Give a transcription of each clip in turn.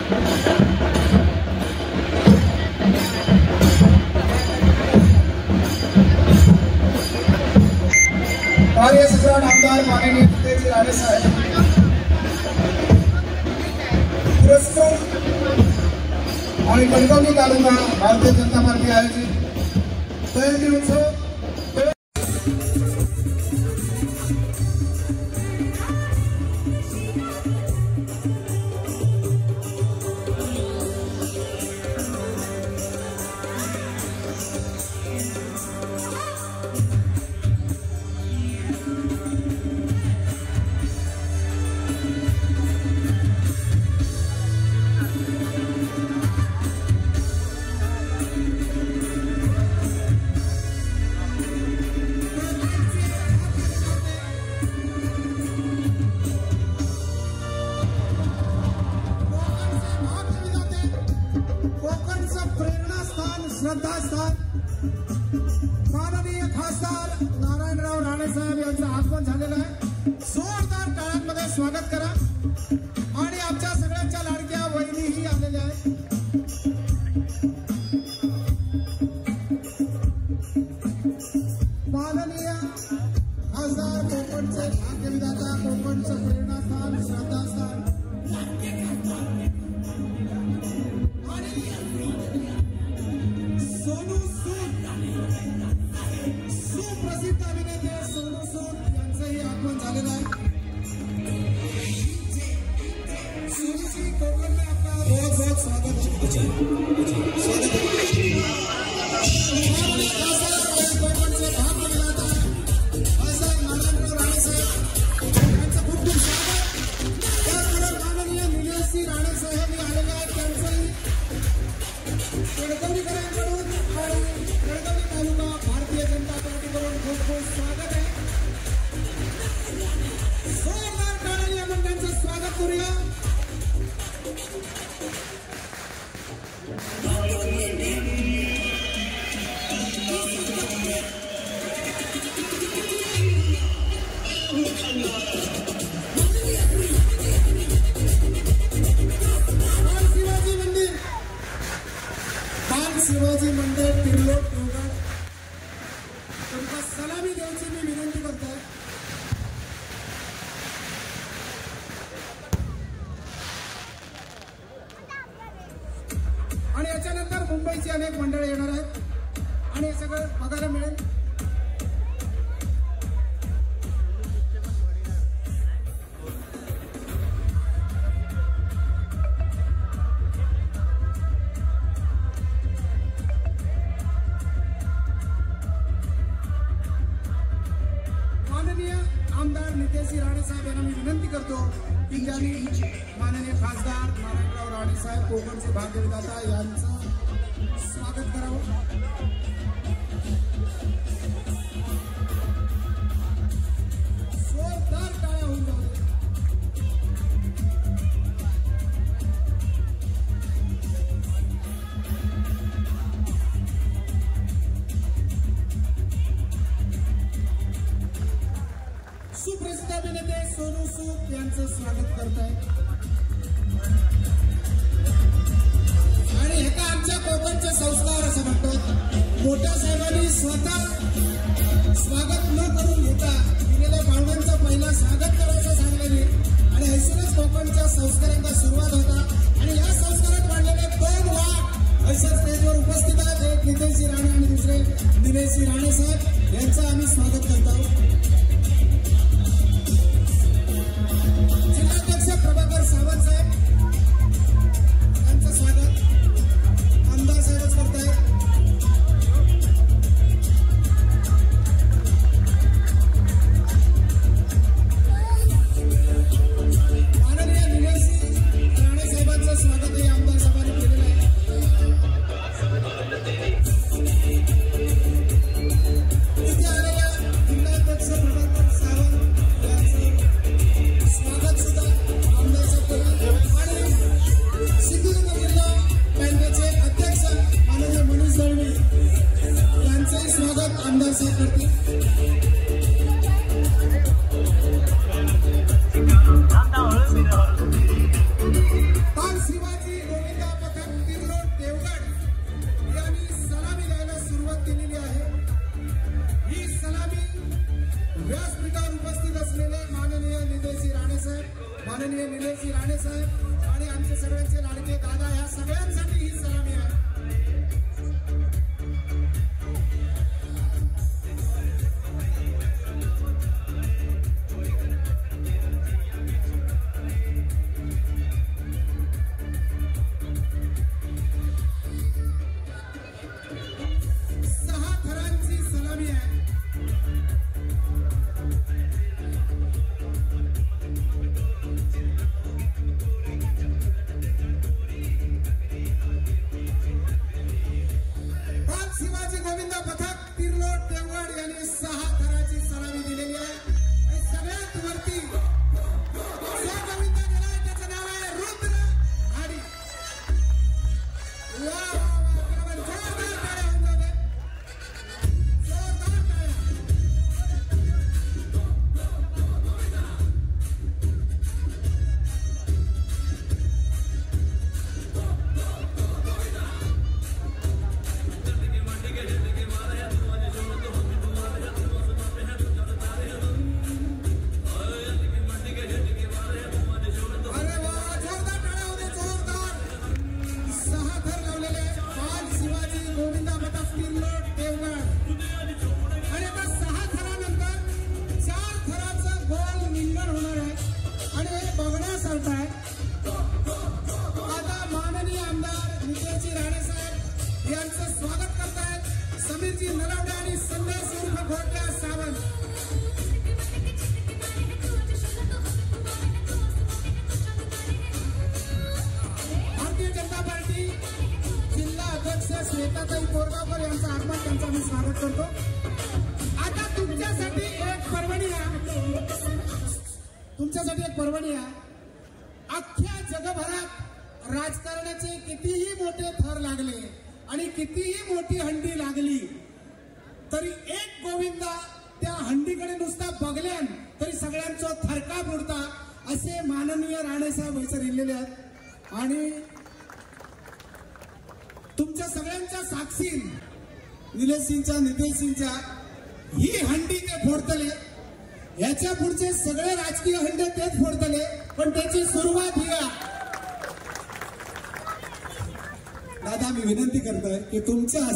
और ये सगळं आमदार माननीय नितेश राणे साहेब प्रस्तुत आणि कणकवली तालुका भारतीय जनता पार्टी आयोजित जयंती उत्सव श्रद्धास्थान माननीय खासदार नारायणराव राणे साहेब यांचं आगमन झालेलं आहे। जोरदार टाळ्यांमध्ये स्वागत करा आणि आमच्या सगळ्यांच्या लाडक्या वहिनीही आलेल्या आहेत। माननीय खासदार कोकणचे भाग्यविधाता कोकणचं प्रेरणास्थान श्रद्धास्थान सोनू सूद सुप्रसिद्ध अभिनेते सोनू सूद यांचंही आगमन झालेलं आहे। सोनूजी कोकण में आपका बहुत बहुत स्वागत कोकण से भाग मिळाला खासदार नारायणराव राणे साहेब यांचं खूप खूप स्वागत। त्याचबरोबर माननीय निलेशजी राणे साहेब आलेले आहेत त्यांचंही कणकवलीकरांकडून आणि कणकवली तालुका भारतीय जनता पार्टीकडून खूप खूप स्वागत आहे। जोरदार टाळ्यांनी आपण त्यांचं स्वागत करूया। शिवाजी मंदिर तिरलोक देवगड तुमका सलामी द्यायची मी विनंती करतोय। आणि याच्यानंतर मुंबईची अनेक मंडळे येणार आहेत आणि हे सगळं बघायला मिळेल। आमदार नितेश राणे साहेब यांना मी विनंती करतो की त्यांनी माननीय खासदार नारायणराव राणे साहेब कोकणचे भाग्यविधाता यांचं स्वागत करावं। जोरदार टाळ्या होऊन जाऊ दे। सुप्रसिद्ध अभिनेते सोनू सूद यांचं स्वागत करताय आणि हे का आमच्या कोकणचे संस्कार असं म्हणतो। मोठ्या साहेबांनी स्वतः स्वागत न करून घेता दिलेल्या पाहुण्यांचं पहिला स्वागत करायचं सांगलेले आणि हैसरच कोकणच्या संस्कारांचा सुरुवात होता आणि या संस्कारात मांडलेले दोन वाट हैसर स्टेजवर उपस्थित आहेत। एक नितेश राणे आणि दुसरे निलेश राणे साहेब यांचं आम्ही स्वागत करत आहोत। प्रभाकर सावंत साहेब यांचं स्वागत आमदार साहेबच करतायत। माननीय निलेश राणे साहेबांचं स्वागत हे आमदार साहेबांनी केलेलं आहे। इथे आलेल्या जिल्हाध्यक्ष गीताताई कोरगावकर यांचं आगमन, त्यांचं मी स्वागत करतो. आता तुमच्यासाठी एक पर्वणी आहे. अख्ख्या जगभरात राजकारणाचे कितीही मोठे थर लागले आणि कितीही मोठी हंडी लागली तरी एक गोविंदा त्या हंडीकडे नुसता बघल्यान तरी सगळ्यांचा थरका बुडता असे माननीय राणेसाहेब विचारलेले आहेत. आणि तुमच्या सगळ्यांच्या साक्षीन निलेश सिंगच्या, नितेश सिंगच्या ही हंडी ते फोडतले. याच्या पुढचे सगळे राजकीय हंडे तेच फोडतले, पण त्याची सुरुवात ही आहे. दादा मी विनंती करतोय की तुमच्या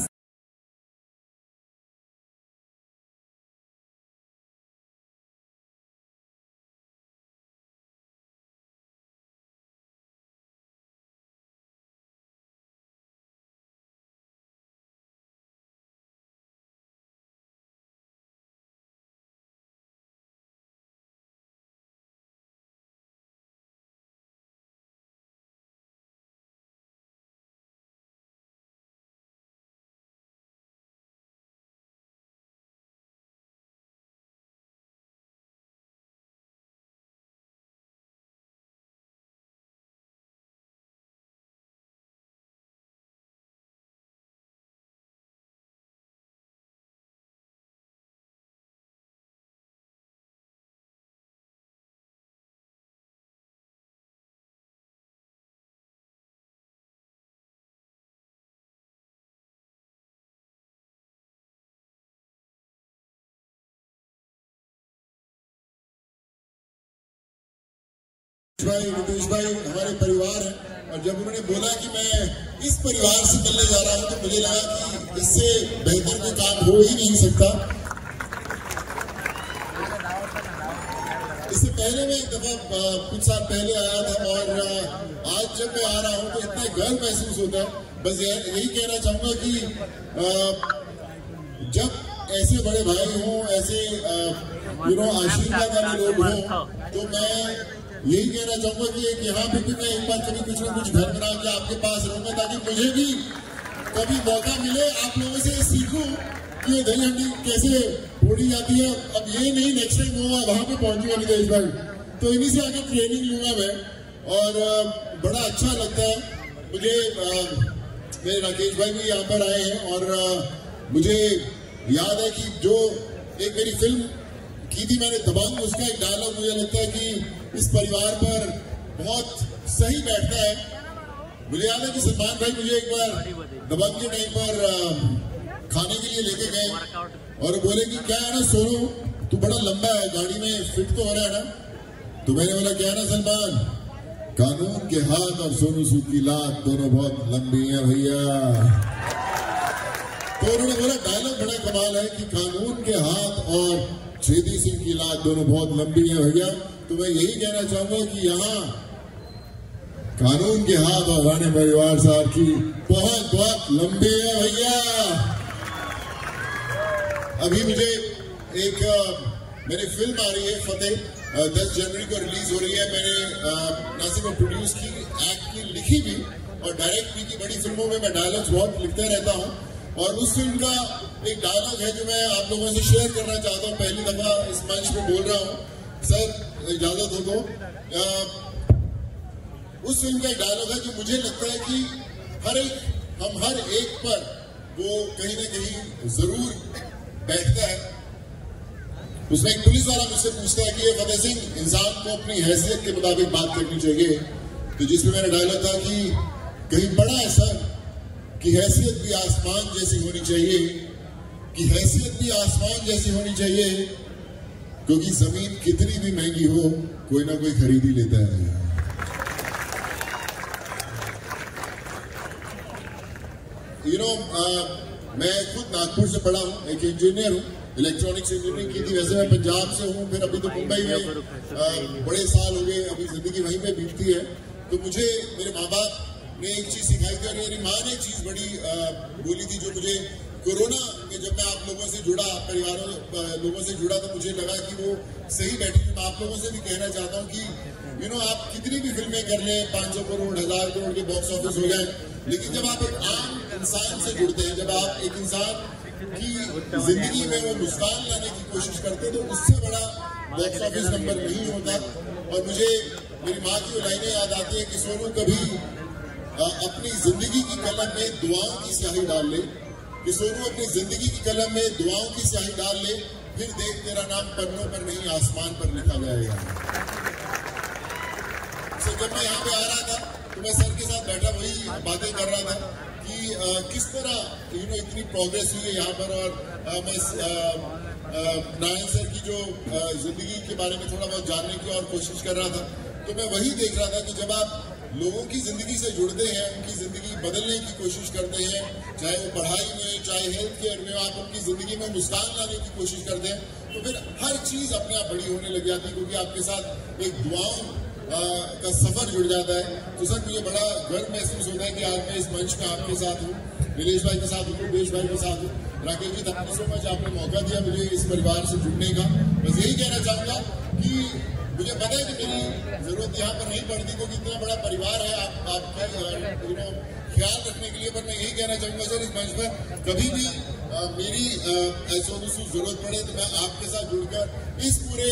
भाई नितेश भाई हमारे परिवार है और जब उन्होंने बोला कि मैं इस परिवार से मिलने जा रहा हूं तो मुझे लगा कि इससे बेहतर कोई काम हो ही नहीं सकता. इससे पहले मैं एक दफा कुछ साल पहले आया था और आज जब मैं आ रहा हूं तो इतना गर्व महसूस होता है. बस यही कहना चाहूंगा कि जब ऐसे बड़े भाई हों, ऐसे आशीर्वाद वाले लोग हों, तो मैं यही कहना चाहूंगा कि यहाँ पे भी मैं एक बार कभी कुछ ना कुछ घर बना के आपके पास रहूंगा ताकि मुझे भी कभी मौका मिले आप लोगों से सीखूं कि ये दही हंडी कैसे फोड़ी जाती है. अब ये नहीं नेक्स्ट टाइम होगा वहां पे पहुंचूंगा नितेश भाई, तो इन्हीं से आगे ट्रेनिंग लूंगा मैं और बड़ा अच्छा लगता है मुझे. मेरे राकेश भाई भी यहाँ पर आए हैं और मुझे याद है कि जो एक मेरी फिल्म की थी मैंने दबंग, उसका एक डायलॉग मुझे लगता है कि इस परिवार पर बहुत सही बैठता है. मुझे याद है कि सलमान भाई मुझे एक बार दबंग के टाइम पर खाने के लिए लेके गए और बोले कि क्या है ना सोनू, तू बड़ा लंबा है, गाड़ी में फिट तो हो रहा है ना. तो मैंने बोला क्या है ना सलमान, कानून के हाथ और सोनू सूद की लात दोनों बहुत लंबी है भैया. तो उन्होंने बोला डायलॉग बड़ा कमाल है कि कानून के हाथ और छेदी सिंह की लात दोनों बहुत लंबी है भैया. तो मैं यही कहना चाहूंगा कि यहाँ कानून के हाथ और राणे परिवार साहब की बहुत बहुत लंबी है भैया. अभी मुझे एक मेरी फिल्म आ रही है फतेह, 10 जनवरी को रिलीज हो रही है. मैंने ना सिर्फ प्रोड्यूस की, एक्ट की, लिखी भी और डायरेक्ट भी की. बड़ी फिल्मों में मैं डायलॉग्स बहुत लिखता रहता हूँ और उस फिल्म का एक डायलॉग है जो मैं आप लोगों से शेयर करना चाहता हूँ. पहली दफा इस मंच पे बोल रहा हूँ, सर इजाजत हो तो. उस फिल्म का एक डायलॉग है जो मुझे लगता है कि हम हर एक पर वो कहीं ना कहीं जरूर बैठता है. उसमें एक पुलिस वाला मुझसे पूछता है कि ये फतेह सिंह, इंसान को अपनी हैसियत के मुताबिक बात करनी चाहिए. तो जिसमें मेरा डायलॉग था कि कहीं बड़ा है सर कि हैसियत भी आसमान जैसी होनी चाहिए, कि हैसियत भी आसमान जैसी होनी चाहिए, क्योंकि जमीन कितनी भी महंगी हो कोई ना कोई खरीद ही लेता है. मैं खुद नागपुर से पढ़ा हूँ, एक इंजीनियर हूँ, इलेक्ट्रॉनिक्स इंजीनियरिंग की थी. वैसे मैं पंजाब से हूँ, फिर अभी तो मुंबई में बड़े साल हो गए, अभी जिंदगी वहीं पे बीतती है. तो मुझे मेरे माँ बाप ने एक चीज सिखाई थी और मेरी माँ ने एक चीज बड़ी बोली थी जो मुझे कोरोना में जब मैं आप लोगों से जुड़ा, लोगों से जुड़ा, तो मुझे लगा कि वो सही बैठी। मैं आप लोगों से भी कहना चाहता हूँ कि आप कितनी भी फिल्में कर लें, 500 करोड़ 1000 करोड़ के बॉक्स ऑफिस हो जाए, लेकिन जब आप एक आम इंसान से जुड़ते हैं, जब आप एक इंसान की जिंदगी में वो मुस्कान लाने की कोशिश करते हैं, तो उससे बड़ा बॉक्स ऑफिस नंबर नहीं होता। और मुझे मेरी माँ की लाइनें याद आती है कि सोनू कभी अपनी जिंदगी की कलम में दुआओं की स्याही डाल ले, कि सोनू अपनी जिंदगी की कलम में दुआओं की स्याही डाल ले, फिर देख तेरा नाम पन्नों पर नहीं आसमान पर लिखा जाएगा। तो जब मैं यहाँ पे आ रहा था तो मैं सर के साथ बैठा वही बातें कर रहा था कि किस तरह इतनी प्रोग्रेस हुई है यहाँ पर। और मैं नारायण सर की जो जिंदगी के बारे में थोड़ा बहुत जानने की और कोशिश कर रहा था, तो मैं वही देख रहा था कि जब आप लोगों की जिंदगी से जुड़ते हैं, उनकी जिंदगी बदलने की कोशिश करते हैं, चाहे वो पढ़ाई में, चाहे हेल्थ केयर में, आप उनकी जिंदगी में मुस्कान लाने की कोशिश करते हैं, तो फिर हर चीज अपने आप बड़ी होने लग जाती है, क्योंकि आपके साथ एक दुआओं का सफर जुड़ जाता है। तो सर मुझे बड़ा गर्व महसूस होता है कि आज मैं इस मंच में आपके साथ हूँ, नीलेश भाई के साथ हूँ, रुपेश भाई के साथ हूँ। Rakesh ji, thank you so much, आपने मौका दिया मुझे इस परिवार से जुड़ने का। बस यही कहना चाहूँगा कि मुझे पता है कि मेरी जरूरत यहाँ पर नहीं पड़ती, क्योंकि इतना बड़ा परिवार है आपका ख्याल रखने के लिए। पर मैं यही कहना चाहूँगा सर, इस मंच पर कभी भी मेरी ऐसा जरूरत पड़े तो मैं आपके साथ जुड़कर इस पूरे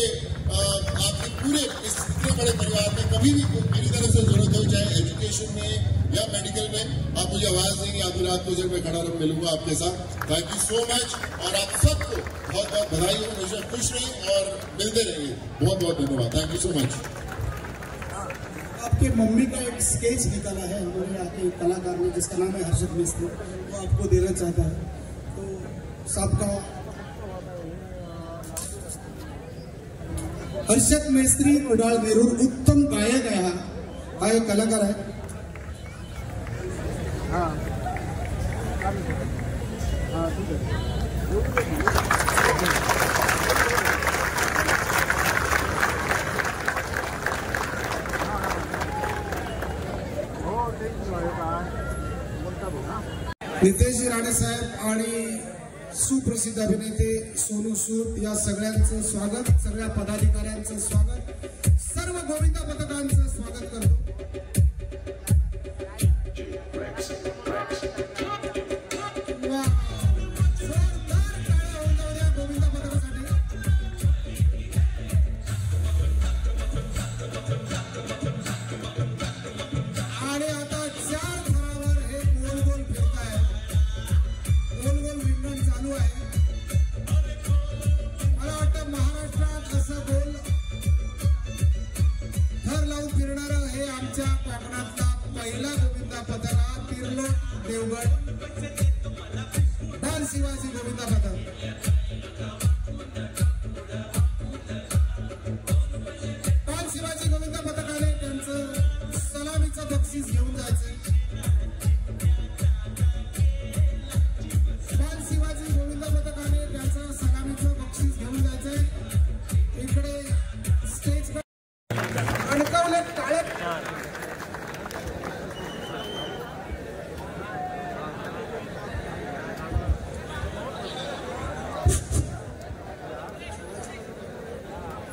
आपके पूरे इस इतने बड़े परिवार में कभी भी मेरी तरफ से जरूरत हो, चाहे एजुकेशन में या मेडिकल में, आप मुझे आवाज देंगे, आधी रात को जब मैं खड़ा मिलूंगा आपके साथ। थैंक यू सो मच, और आप सबको बहुत बहुत बधाई हो, हमेशा खुश रहें और मिलते रहेंगे। बहुत बहुत धन्यवाद, थैंक यू सो मच। आपके मम्मी का एक स्केच निकाला है हमारे यहाँ के कलाकार ने, जिसका नाम है हर्षद मिस्त्री, वो आपको देना चाहता है। तो सबका हर्षद मिस्त्री कुडाळ वेरूळ उत्तम गायक आहे, हा एक कलाकार आहे। नितेशजी राणे साहेब आणि सुप्रसिद्ध अभिनेते सोनू सूद या सगळ्यांचं स्वागत, सगळ्या पदाधिकाऱ्यांचं स्वागत, सर्व गोविंदा पथकांचं स्वागत करतो। पहिला गोविंदा पथक हा तिरलोट देवगड बाल शिवाजी गोविंदा पथक। बाल शिवाजी गोविंदा पथकाने त्यांचं सलामीचं बक्षीस घेऊन जायचंय। बाल शिवाजी गोविंदा पथकाने त्यांचं सलामीचं बक्षीस घेऊन जायचंय। इकडे स्टेज अडकवले टाळे।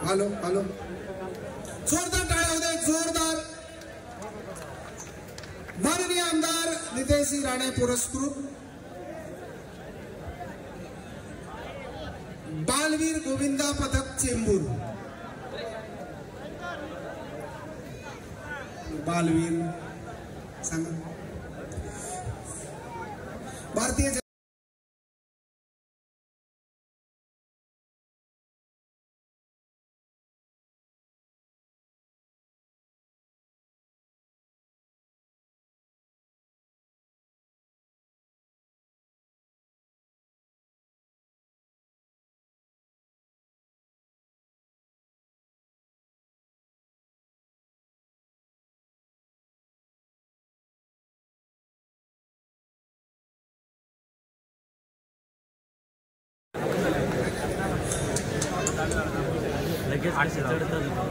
हॅलो हॅलो, जोरदार टाळ्या होऊ दे, जोरदार। माननीय आमदार नितेशजी राणे पुरस्कृत बालवीर गोविंदा पथक चेंबूर, बालवीर सांगा भारतीय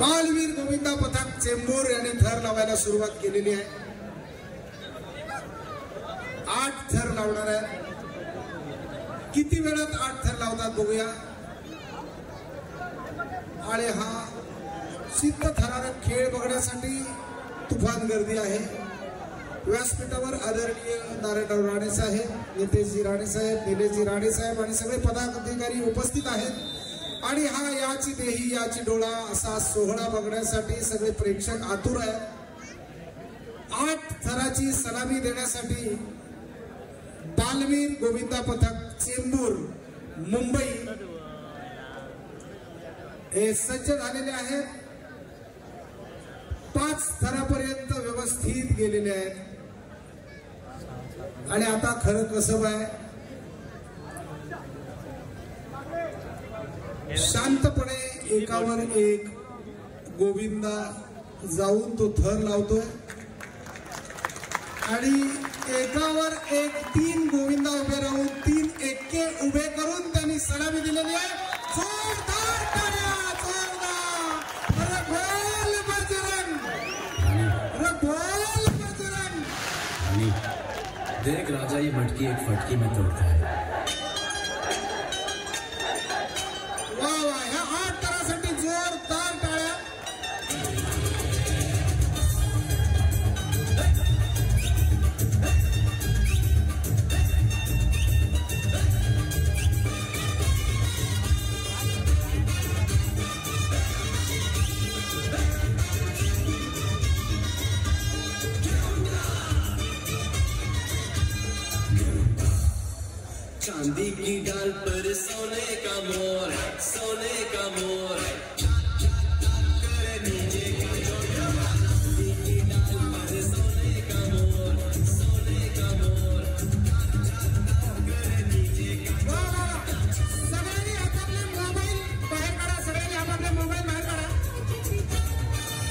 बालवीर गोविंदा पथक चेंबूर यांनी थर लावायला सुरुवात केलेली आहे। 8 थर लावणार आहे। किती वेळात 8 थर लावतात बघूया. आणि हा चित्तथरारक खेळ बघण्यासाठी तुफान गर्दी आहे. व्यासपीठावर आदरणीय नारायणराव राणे साहेब, नितेशजी राणे साहेब, निलेशजी राणे साहेब आणि सगळे पदाधिकारी उपस्थित आहेत. आणि हा याची देही याची डोळा असा सोहळा बघण्यासाठी सगळे प्रेक्षक आतुर आहेत. 8 थराची सलामी देण्यासाठी बालवीर गोविंदा पथक चेंबूर मुंबई हे सज्ज झालेले आहेत. 5 थरापर्यंत व्यवस्थित गेलेले आहेत. आणि आता खरं कसं आहे, शांतपणे एकावर एक गोविंदा जाऊन तो थर लावतोय. आणि एकावर एक 3 गोविंदा उभे राहून 3 एक्के उभे करून त्यांनी सलामी दिलेली आहे. जोरदार टाळ्या, जोरदार. अरे बोल बजरंग, अरे बोल बजरंग. देख राजा, ये मटकी एक फटकी में तोड़ता है. वाह वाह, ह्या 8 थरासाठी जोरदार टाळ्या. चांदी की डाल पर सोने का मोर, सोने का मोर. नीचे का चांदी की डाल पर सोने का मोर, सोने का मोर. नीचे का. सगळ्यांनी आपापले मोबाईल बाहेर काढा. सगळ्यांनी आपापले मोबाईल बाहेर काढा.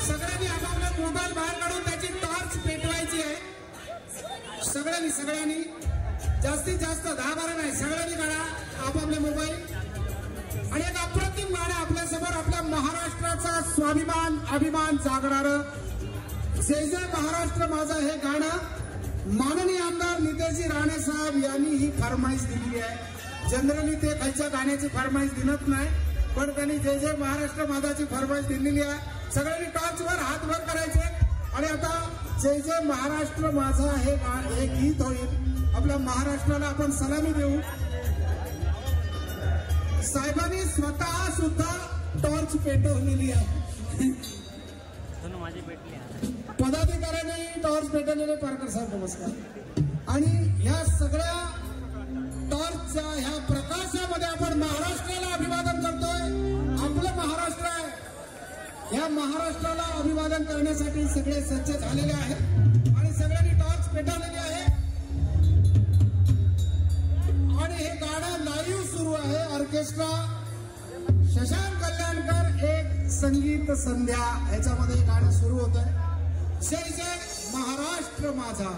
सगळ्यांनी आपापले मोबाईल बाहेर काढून त्याची टॉर्च पेटवायची आहे. सगळ्यांनी जास्तीत जास्त 10-12 नाही, सगळ्यांनी काढा आपापले मोबाईल. आणि एक अप्रतिम गाणं आपल्यासमोर, आपल्या महाराष्ट्राचा स्वाभिमान अभिमान जागणार जय जय महाराष्ट्र माझा हे गाणं माननीय आमदार नितेशजी राणे साहेब यांनी ही फरमाईश दिलेली आहे. जनरली ते खालच्या गाण्याची फरमाईश दिनत नाही, पण त्यांनी जय जय महाराष्ट्र माझाची फरमाईश दिलेली आहे. सगळ्यांनी टॉर्चवर हात वर करायचे. आणि आता जय जय महाराष्ट्र माझा हे गीत होईल. आपल्या महाराष्ट्राला आपण सलामी देऊ. साहेबांनी स्वतः सुद्धा टॉर्च पेटवलेली आहे. पदाधिकाऱ्यांनी टॉर्च पेटवलेले. पारकर साहेब नमस्कार. आणि ह्या सगळ्या टॉर्चच्या ह्या प्रकाशामध्ये आपण महाराष्ट्राला अभिवादन करतोय. आपलं महाराष्ट्र आहे. ह्या महाराष्ट्राला अभिवादन करण्यासाठी सगळे सज्ज झालेले आहेत आणि सगळ्यांनी टॉर्च पेटवलेली आहे. आणि हे गाणं लाईव्ह सुरू आहे. ऑर्केस्ट्रा शशांक कल्याणकर एक संगीत संध्या ह्याच्यामध्ये गाणं सुरू होत आहे. जय जय महाराष्ट्र माझा.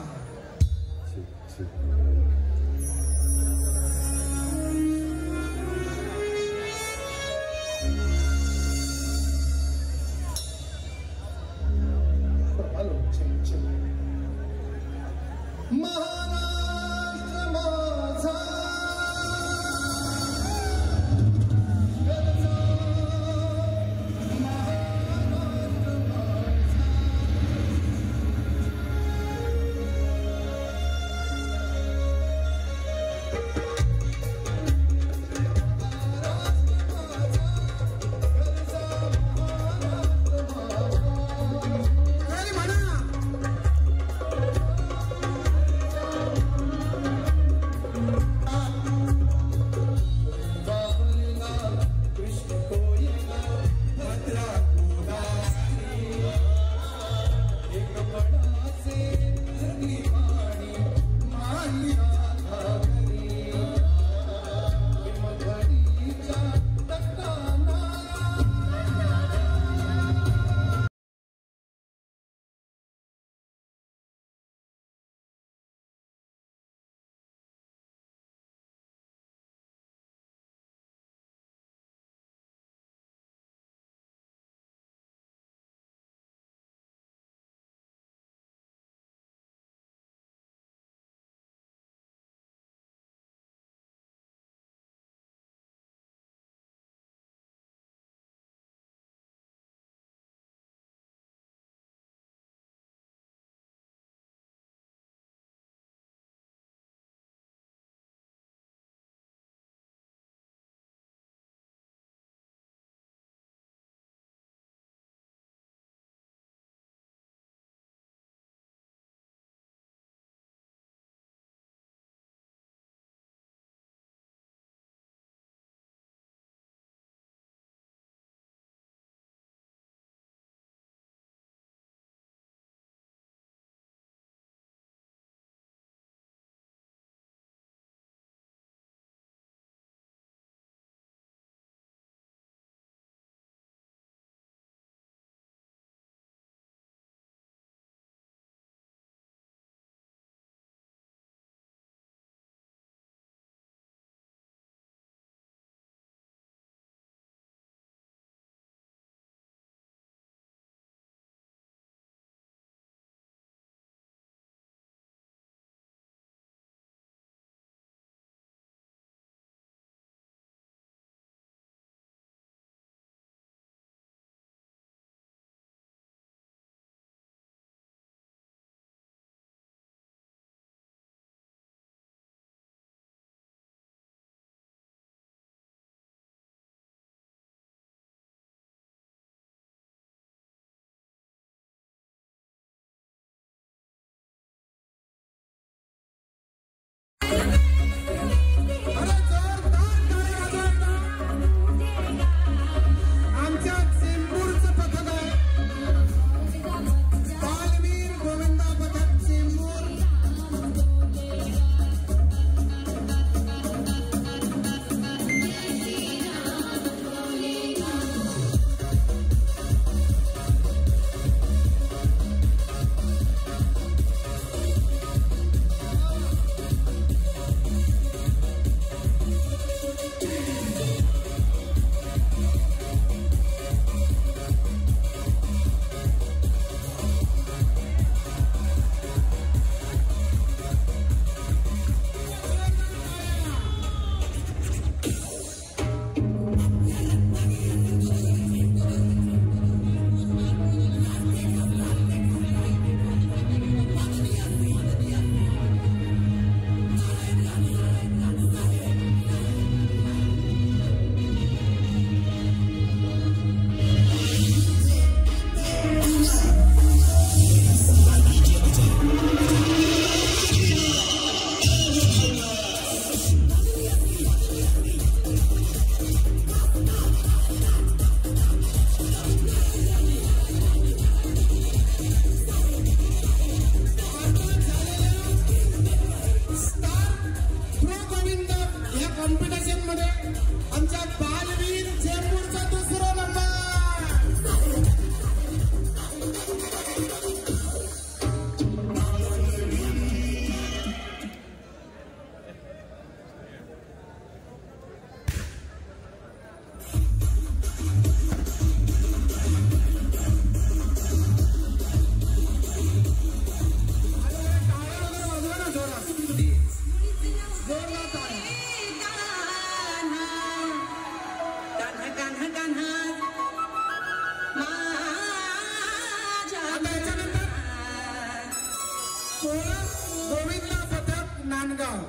गोविंदा पथक नांदगाव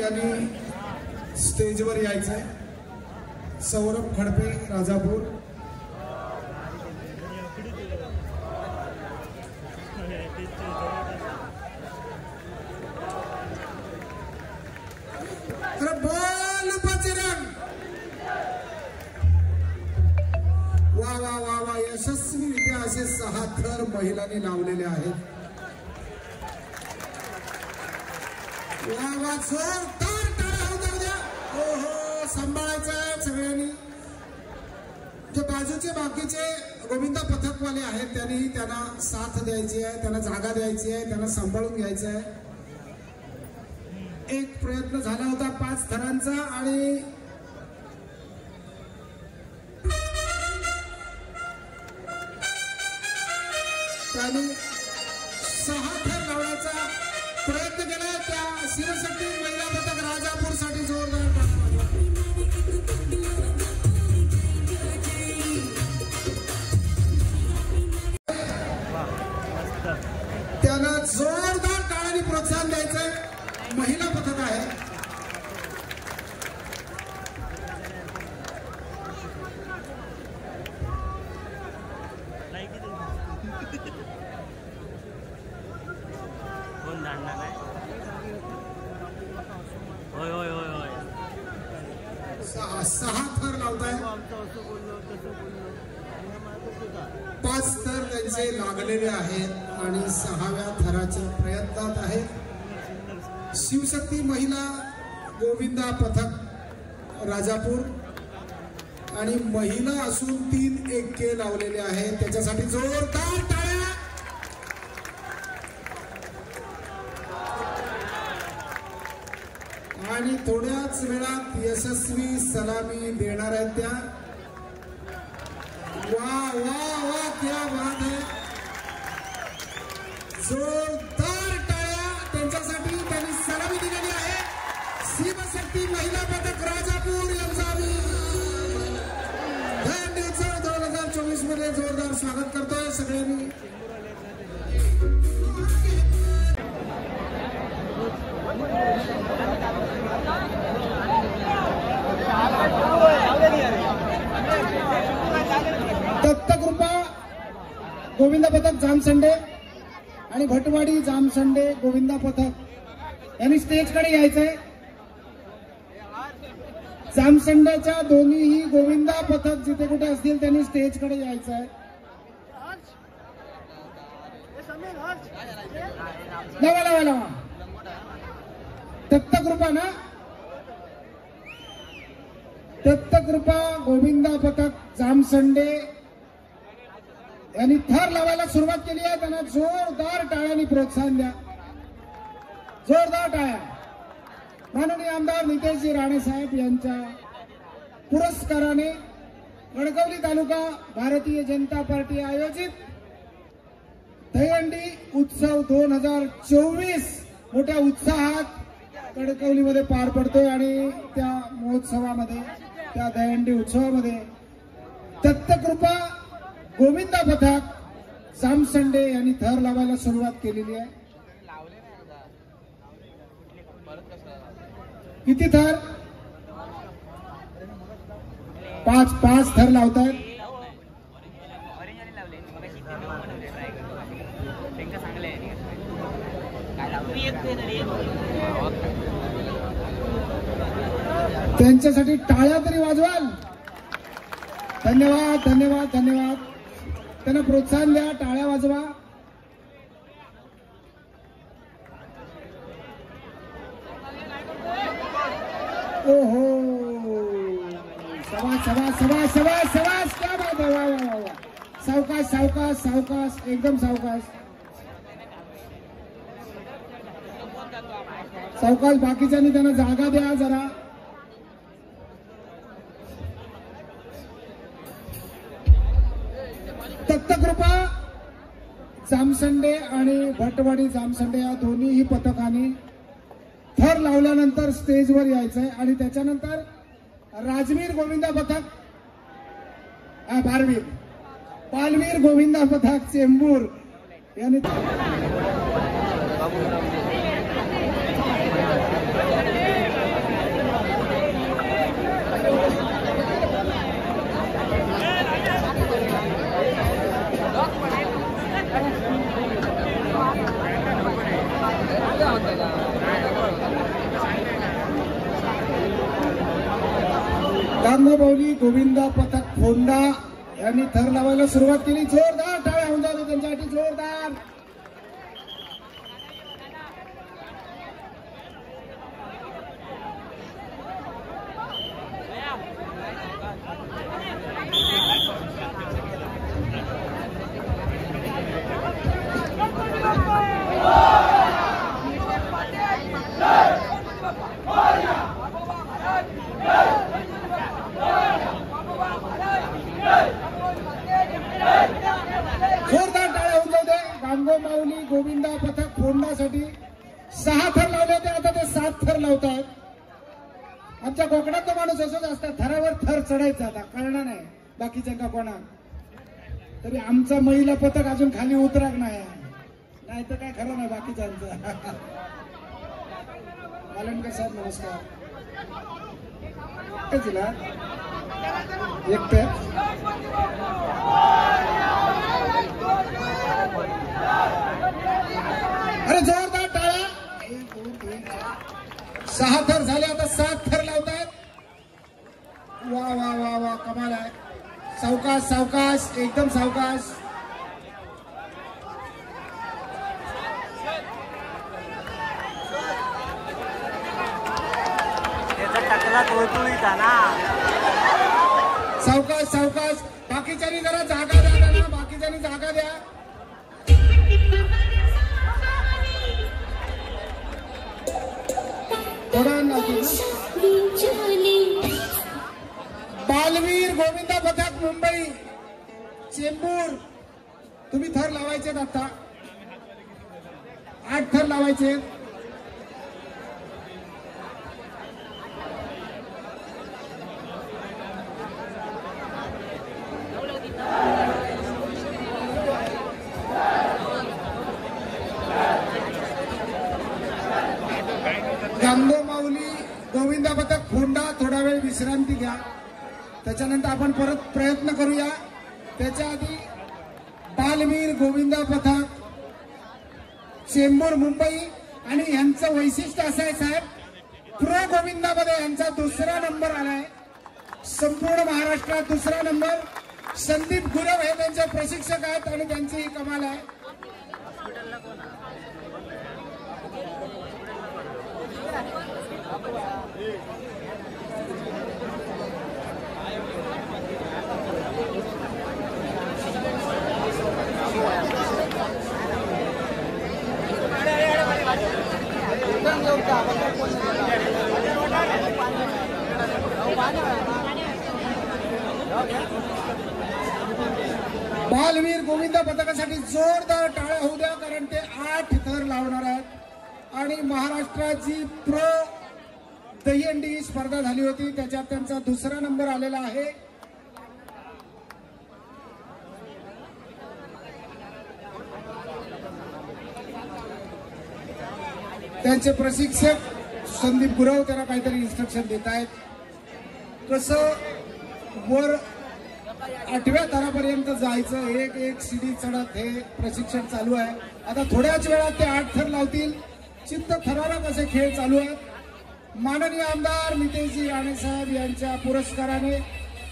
यांनी स्टेजवर यायचंय. सौरभ खडपे राजापूर, बोल बजरंग. वा वा वा वा, यशस्वीरित्या असे 6 थर महिलांनी लावलेले आहेत. वा वा, जोरदार टाळ्या होऊ द्या. हो हो, सांभाळायचं आहे सगळ्यांनी. जे बाजूचे बाकीचे गोविंदा पथकवाले आहेत त्यांना साथ द्यायची आहे, त्यांना जागा द्यायची आहे, त्यांना सांभाळून घ्यायचं आहे. एक प्रयत्न झाला होता 5 थरांचा आणि त्यांनी 6 थर लावण्याचा प्रयत्न केला. त्या शिवशक्ती महिला पथक राजापूर साठी जोरदार त्यांना जोरदार टाळ्यांनी प्रोत्साहन द्यायचंय. महिला पथक आहे. होय होय होय होय, 6 थर लावताय. 5 थर त्यांचे लागलेले आहेत आणि 6व्या थराच्या प्रयत्नात आहेत. शिवशक्ती महिला गोविंदा पथक राजापूर आणि महिला असून 3 1 लावलेले आहेत. त्याच्यासाठी जोरदार टाळ्या. आणि थोड्याच वेळात यशस्वी सलामी देणार आहेत त्या. वा वा वा, क्या बात है. जोरदार टाळ्या त्यांच्यासाठी. त्यांनी सलामी दिलेली आहे. शिवशक्ती महिला पथक राजापूर यांचा मी दंड उत्सव 2024 मध्ये जोरदार स्वागत करतोय सगळ्यांनी. दत्तकृपा गोविंदा पथक जामसंडे आणि भटवाडी जामसंडे गोविंदा पथक यांनी स्टेजकडे यायचंय. जामसंडेच्या दोन्हीही गोविंदा पथक जिथे कुठे असतील त्यांनी स्टेजकडे यायचंय. लावा लावा लावा. दत्तकृपा ना, दत्तकृपा गोविंदा पथक जामसंडे यांनी थर लावायला सुरुवात केली आहे. त्यांना जोरदार टाळ्यांनी प्रोत्साहन द्या. जोरदार टाळ्या. माननीय आमदार नितेशजी राणे साहेब यांच्या पुरस्काराने कणकवली तालुका भारतीय जनता पार्टी आयोजित दहीहंडी उत्सव 2024 मोठ्या उत्साहात कणकवलीमध्ये पार पडतोय. आणि त्या महोत्सवामध्ये, त्या दहीहंडी उत्सवामध्ये दत्तकृपा गोविंदा पथक जामसंडे यांनी थर लावायला सुरुवात केलेली आहे. किती थर? 5 थर लावतात. त्यांच्यासाठी टाळ्या तरी वाजवाल. धन्यवाद धन्यवाद धन्यवाद. त्यांना प्रोत्साहन द्या, टाळ्या वाजवा. ओहो, सवास सवास सवास सवास सवास, क्या बात है. वा वा वा. सावकाश सावकाश सावकाश, एकदम सावकाश सावकाश. बाकीच्यांनी त्यांना जागा द्या जरा. दत्तकृपा जामसंडे आणि भटवाडी जामसंडे या दोन्हीही पथकाने थर लावल्यानंतर स्टेजवर यायचंय. आणि त्याच्यानंतर राजवीर गोविंदा पथक, बालवीर गोविंदा पथक चेंबूर यांनी गांगोबावली गोविंदा पथक फोंडा यांनी थर लावायला सुरुवात केली. जोरदार टाळ्या होऊन जातो त्यांच्यासाठी, जोरदार. जोरदार टाळ्या होऊन जाऊ दे. गांगोबावली गोविंदा पथक फोंडासाठी 6 थर लावले होते, आता ते 7 थर लावतात. आमच्या कोकणातला माणूस असंच असतात, थरावर थर चढायचा. आता कळणार नाही बाकीच्या कोणा तरी आमचा महिला पथक अजून खाली उतराक नाही तर काय खरं नाही बाकीच्यांचं. मालनकर साहेब नमस्कार. तिला एकटे अरे जोरदार टाळ्या. 1 2 3 4 6 थर झाले, आता 7 थर लावतायत. वा वा वा वा कमाल आहे. सावकाश सावकाश, एकदम सावकाश. सावकाश सावकाश. बाकीच्यांनी जरा जागा द्या त्यांना, बाकीच्यांनी जागा द्या. बालवीर गोविंदा पथक मुंबई चेंबूर, तुम्ही थर लावायचे आता 8 थर लावायचे. गांगोबावली गोविंदा पथक फोंडा थोडा वेळ विश्रांती घ्या, त्याच्यानंतर आपण परत प्रयत्न करूया. त्याच्या आधी बालवीर गोविंदा पथक चेंबूर मुंबई, आणि यांचं वैशिष्ट्य असं आहे साहेब, प्रो गोविंदामध्ये यांचा 2रा नंबर आलाय. संपूर्ण महाराष्ट्रात 2रा नंबर. संदीप गुरव हे त्यांचे प्रशिक्षक आहेत आणि त्यांची ही कमाल आहे. बालवीर गोविंदा पथकासाठी जोरदार टाळ्या होऊ द्या, कारण ते 8 थर लावणार आहेत. आणि महाराष्ट्रात जी प्रो दहीहंडी स्पर्धा झाली होती त्याच्यात त्यांचा 2रा नंबर आलेला आहे. त्यांचे प्रशिक्षक संदीप गुरव त्यांना काहीतरी इन्स्ट्रक्शन देत आहेत. कसं वर 8व्या थरापर्यंत जायचं, एक शिडी चढत हे प्रशिक्षण चालू आहे. आता थोड्याच वेळात ते 8 थर लावतील. चित्त थरारक असे खेळ चालू आहेत. माननीय आमदार नितेशजी राणे साहेब यांच्या पुरस्काराने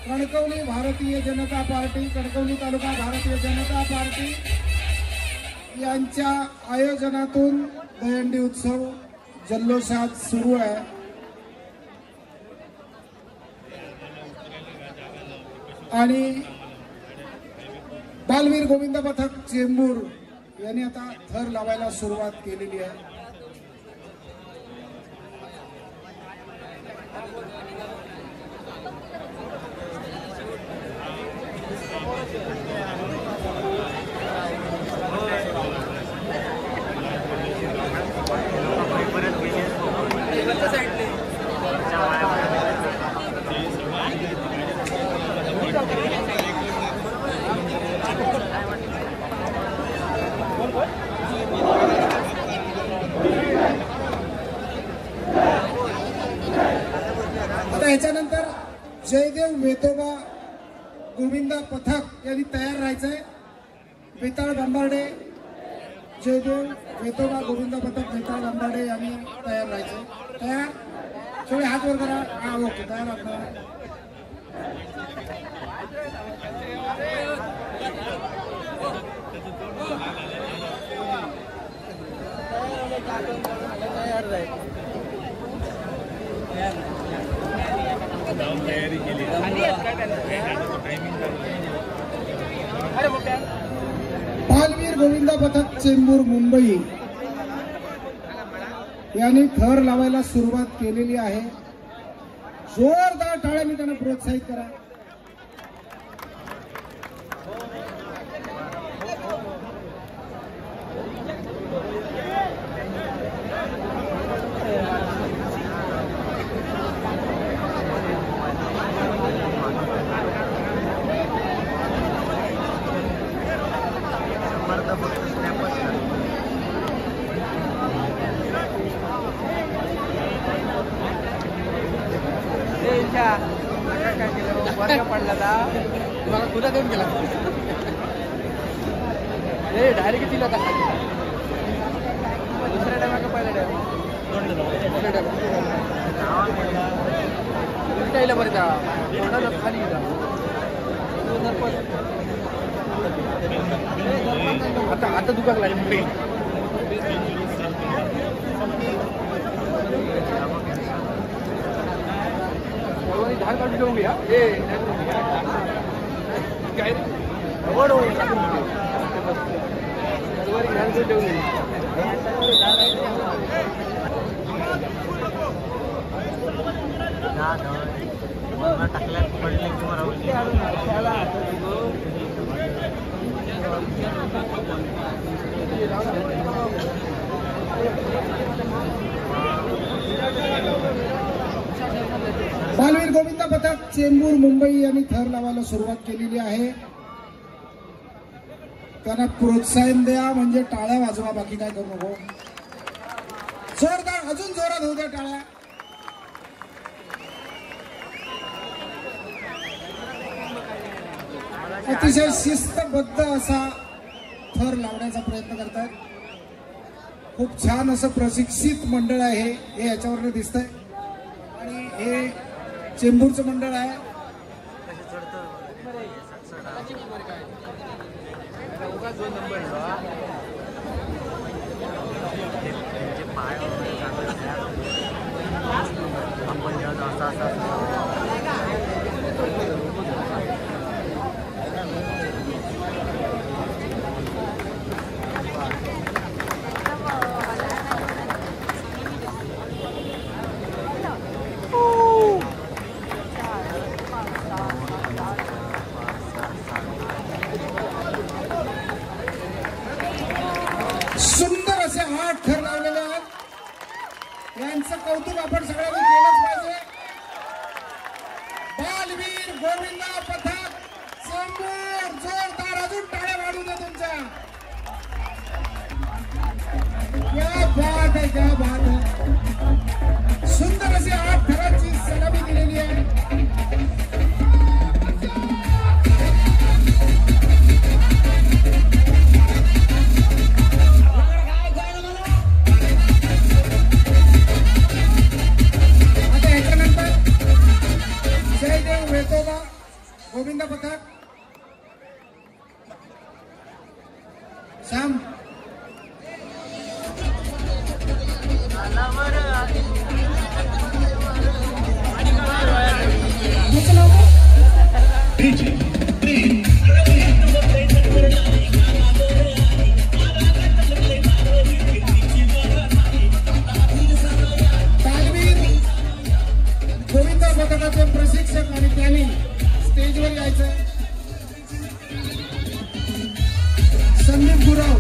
कणकवली भारतीय जनता पार्टी, कणकवली तालुका भारतीय जनता पार्टी यांच्या आयोजनातून दहीहंडी उत्सव जल्लोषात सुरू आहे. आणि बालवीर गोविंदा पथक चेंबूर यांनी आता थर लावायला सुरुवात केलेली आहे. आता ह्याच्यानंतर जयदेव वेतोबा गोविंदा पथक यांनी तयार राहायचंय. बेताळ बांबार्डे, जयदेव वेतोबा गोविंद पथक नेता लंबाडे यांनी तयार राहायचे. तयार सगळे हात वर करा. हा ओके तयार आपला. बालवीर गोविंद पथक चेंबूर मुंबई यांनी थर लावायला सुरुवात केलेली आहे. जोरदार टाळ्यांनी त्यांना प्रोत्साहित करा. डायरेक्ट दिला था दुसऱ्या टायमा का पहिल्या टायमा बरं खाली आता आता दुकान लागले धान काढून घेऊन घ्या. काय टाकल्यात पडले बालवीर गोविंद पथक चेंबूर मुंबई यांनी थर लावायला सुरुवात केलेली आहे. त्यांना प्रोत्साहन द्या म्हणजे टाळ्या वाजवा, बाकी काय करू नको. जोरदार अजून जोरात होऊ द्या टाळ्या. अतिशय शिस्तबद्ध असा थर लावण्याचा प्रयत्न करतात. खूप छान असं प्रशिक्षित मंडळ आहे हे याच्यावरनं दिसतंय. आणि हे चेंबूरचं मंडळ आहे. सुंदर असे 8 थर लावलेले आहेत. यांचं कौतुक आपण सगळ्यांनी केलंच पाहिजे. बालवीर गोविंद पथक चेंबूर, जोरदार अजून टाळ्या वाढू दे तुमच्या. क्या बात है, क्या बात है. सुंदर असे 8 थरांची सलामी दिलेली आहे. जयदेव वेतोबा गोविंद पथक श्याम गोविंद पथकाचे प्रशिक्षक आणि त्यांनी स्टेजवर यायचं. संदीप गुराव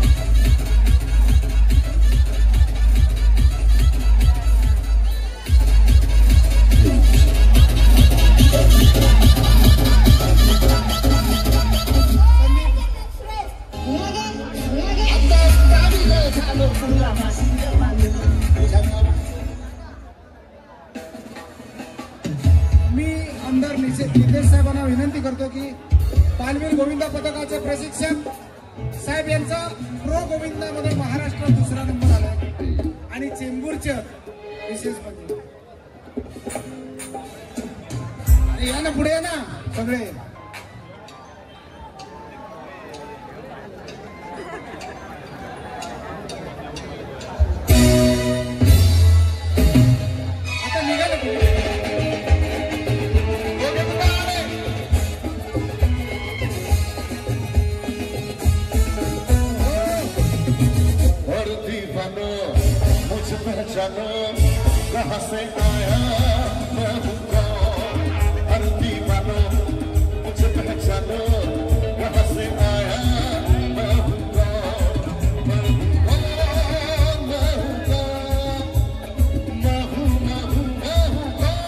मी आमदार नितेश साहेबांना विनंती करतो की बालवीर गोविंद पथकाचे प्रशिक्षक साहेब यांचा प्रो गोविंदामध्ये महाराष्ट्रात दुसरा नंबर आलाय आणि चेंबूरचे विशेष म्हणजे अरे या ना पुढे या ना सगळे. आता निघाले तुम्ही. मुझे पहचानो कहाँ से आया मैं हूँ कौन. हर दीवानो मुझे पहचानो कहाँ से आया मैं हूँ कौन. मैं हूँ कौन, मैं हूँ कौन, मैं हूँ मैं हूँ मैं हूँ कौन.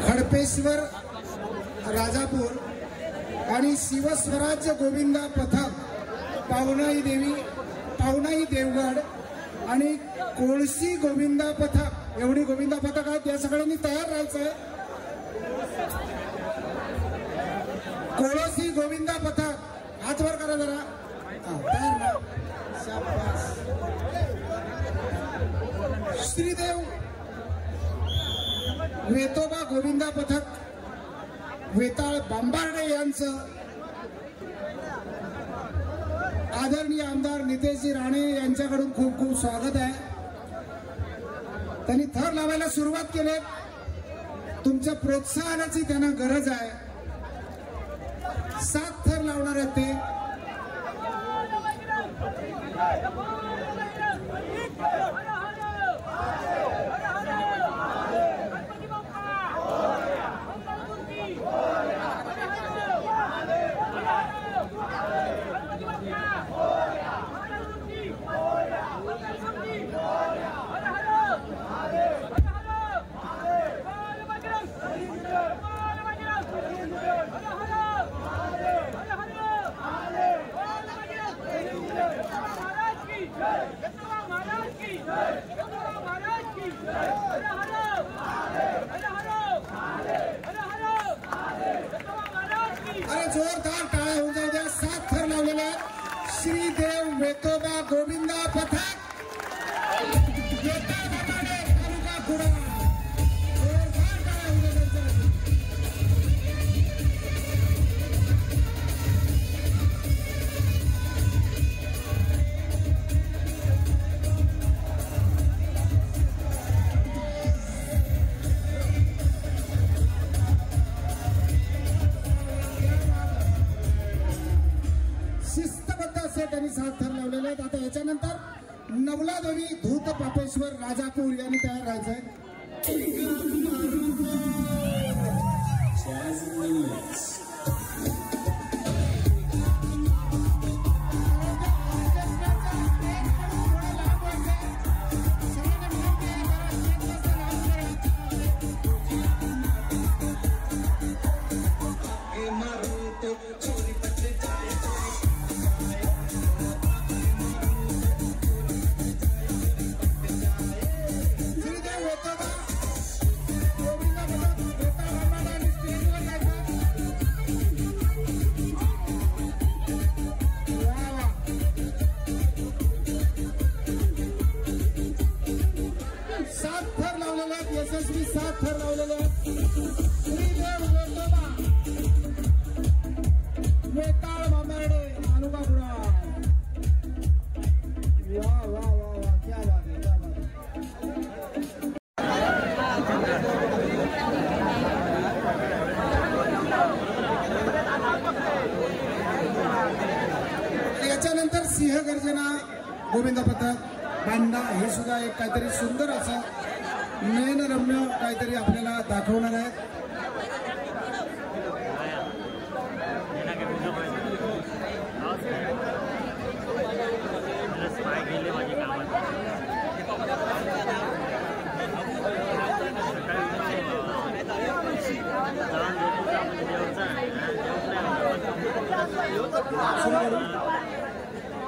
खडपेश्वर राजापूर आणि शिवस्वराज्य गोविंदा पथक पावनाई देवगड आणि कोळसी गोविंदा पथक एवढी गोविंदा पथक आहेत. या सगळ्यांनी तयार राहायचंय. कोळसी गोविंदा पथक हात वर करा जरा. तयार ना. शाबास. श्रीदेव वेतोबा गोविंदा पथक वेताळ बांबार्डे यांचं आदरणीय आमदार नितेशजी राणे यांच्याकडून खूप खूप स्वागत आहे. त्यांनी थर लावायला सुरुवात केली. तुमच्या प्रोत्साहनाची त्यांना गरज आहे. 7 थर लावणार आहेत ते. अरे जोरदार टाळ्या होऊन जाऊ द्या. 7 थर लावलेले आहेत. श्रीदेव वेतोबा गोविंदा पथक तालुका कुडाळ. जोरदार टाळ्या होऊन द्या त्यांच्यासाठी. शिस्तबद्ध असे त्यांनी 7 थर लावलेले आहेत. आता याच्यानंतर नवलादेवी धूत पापेश्वर राजापूर यांनी तयार राहायचंय. यशस्वी 7 थर लावलेले आहेत. श्रीदेव वेतोबा वेताळ बांबार्डे तालुका कुडाळ. वाह वाह वाह वाह, क्या बात है, क्या बात है. याच्यानंतर सिंहगर्जना गोविंद पथक बांडा हे सुद्धा एक काहीतरी सुंदर असं नयनरम्य काहीतरी आपल्याला दाखवणार आहेत.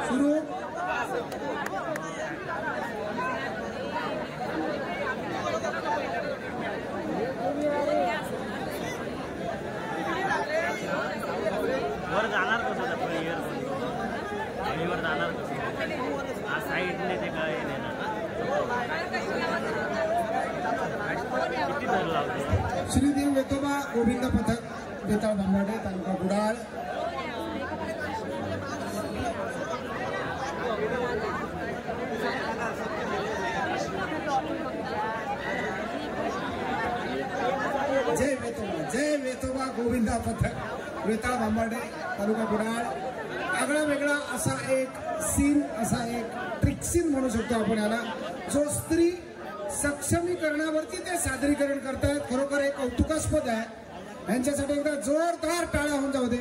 सुरू वर जाणार कसं वर जाणार कसं हा साईडने ते काय किती दर लावते. श्रीदेव वेतोबा गोविंद पथक बेताळ भांबाडे तालुका कुडाळ. जय वेतोबा गोविंदा पथक वेताळ भांबाडे तालुका कुडाळ. आगळा वेगळा असा एक सीन, असा एक ट्रिक सीन म्हणू शकतो आपण याला, जो स्त्री सक्षमीकरणावरती ते सादरीकरण करतायत. खरोखर एक कौतुकास्पद आहे. यांच्यासाठी एकदा जोरदार टाळ्या होऊन जाऊ दे.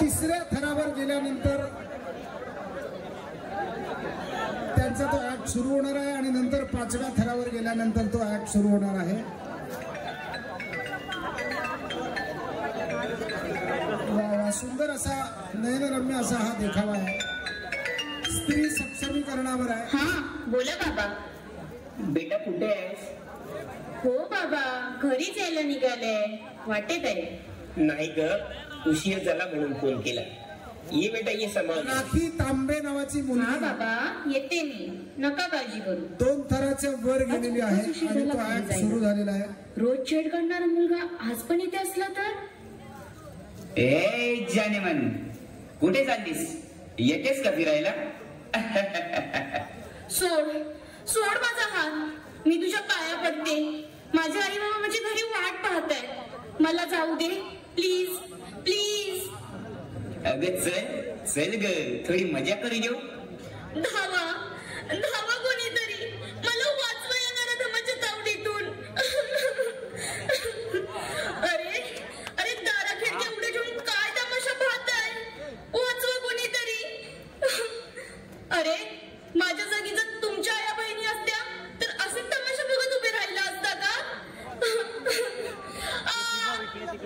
तिसऱ्या थरावर गेल्यानंतर त्यांचा तो ऍक्ट सुरू होणार आहे आणि नंतर 5व्या थरावर गेल्यानंतर तो ऍक्ट सुरू होणार आहे. सुंदर असा नयनरम्य असा हा देखावा आहे. स्त्री सक्षमीकरणावर आहे. हा बोला बाबा. बेटा कुठे आहेस? हो बाबा, घरीच यायला निघाले. वाटेत आहे. नाही ग, उशीर झाला म्हणून फोन केला. ये बेटा ये समाज. राखी तांबे नावाची हा मुलगी बाबा, येते मी, नका काळजी करू. 2 थराच्या वर गेलेली आहे आणि तो ऍक्ट सुरू झालेला आहे. रोज छेड करणारा मुलगा आज पण इथे असला तर. ए जानेमन, कुठे चाललीस? येतेस का फिरायला? सोड सोड माझा हात. मी तुझ्या पाया पडते. माझे आई बाबा माझी घरी वाट पाहताय. मला जाऊ दे प्लीज प्लीज. अगं चल चल ग, थोडी मजा करू घेऊ. धावा धावा कोणीतरी, मला वाचवा येणाऱ्या धमाच्या तावडीतून. अरे अरे दारा खिडक्या उड्या घेऊन काय तमाशा पाहताय? वाचवा कोणीतरी. अरे माझ्या जागी जर तुमच्या आया बहिणी असत्या तर असे तमाशा बघत उभे राहिला असता का?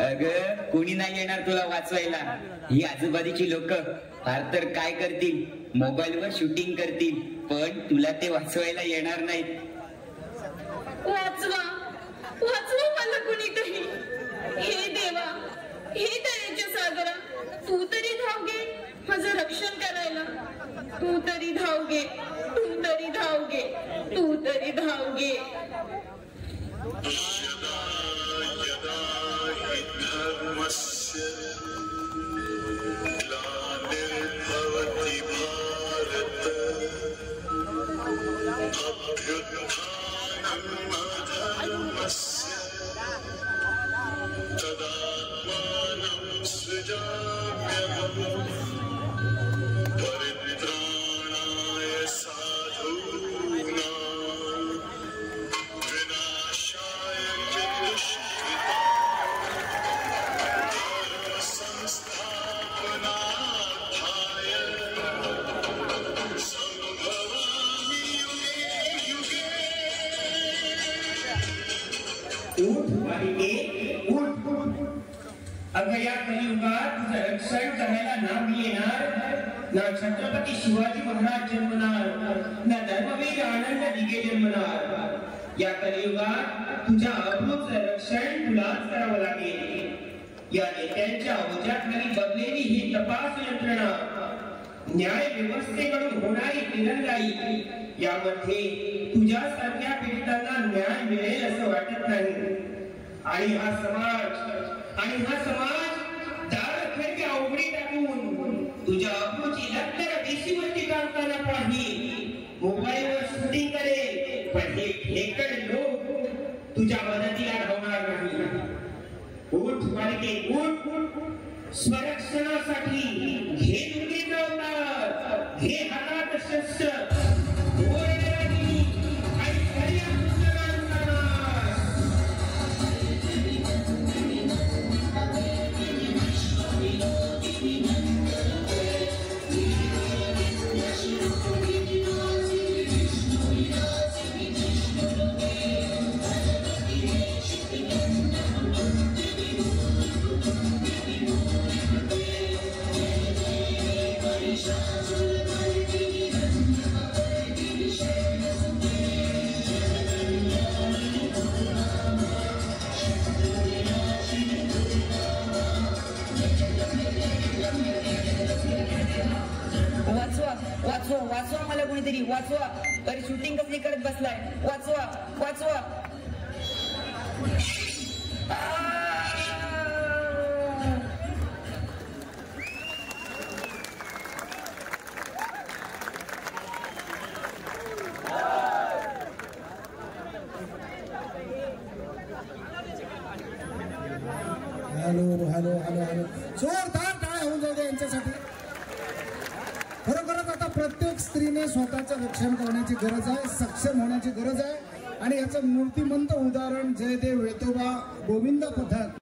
अगं कोणी नाही येणार तुला वाचवायला. ही आजूबाजूची लोक फार तर काय करतील, मोबाईलवर शूटिंग करतील, पण तुला ते वाचवायला येणार नाहीत. वाचवा वाचवा मला कुणीतरी. हे देवा, हे दयेच्या सागरा, तू तरी धाव घे माझं रक्षण करायला. तू तरी धाव घे, तू तरी धाव घे, तू तरी धाव घे. धर्मस्य ग्लानिर्भवति भारत अभ्युत्थानम् अधर्मस्य तदात्मानं सृजाम्यहम् परित्राणाय साधूनां विनाशाय च दुष्कृताम् अगं या कलियुगात तुझं रक्षण करायला ना मी येणार, ना छत्रपती शिवाजी महाराज जन्मणार, ना धर्मवीर आनंद दिघे जन्मणार. या कलियुगात तुझ्या अब्रूचं रक्षण तुलाच करावं लागेल. या नेत्यांच्या ओझ्याखाली बदलेली ही तपास यंत्रणा, न्याय व्यवस्थेकडून होणारी दिरंगाई, यामध्ये तुझ्यासारख्या पीडितांना न्याय मिळेल असं वाटत नाही. आणि हा समाज दार खडके अवघडी टाकून तुझ्या अब्रूची लक्तर देशीवरती काढताना पाहिजे. मोबाईलवर शूटिंग करेल, पण हे ठेकड लोक तुझ्या मदतीला धावणार नाही. उठ बालिके उठ, स्वरक्षणासाठी घे दुर्गीचा अवतार, घे हातात शस्त्र, ओरडणी आणि खऱ्या पुस्तकांचा वाचवा मला कोणीतरी वाचवा. अरे शूटिंग कसली करत बसलाय, वाचवा वाचवा. हॅलो हॅलो हॅलो हॅलो जोरदार टाळ्या होऊन जाऊ दे यांच्यासाठी. खरोखरच आता प्रत्येक स्त्रीने स्वतःचं रक्षण करण्याची गरज आहे, सक्षम होण्याची गरज आहे. आणि याचं मूर्तिमंत उदाहरण जयदेव वेतोबा गोविंद पथक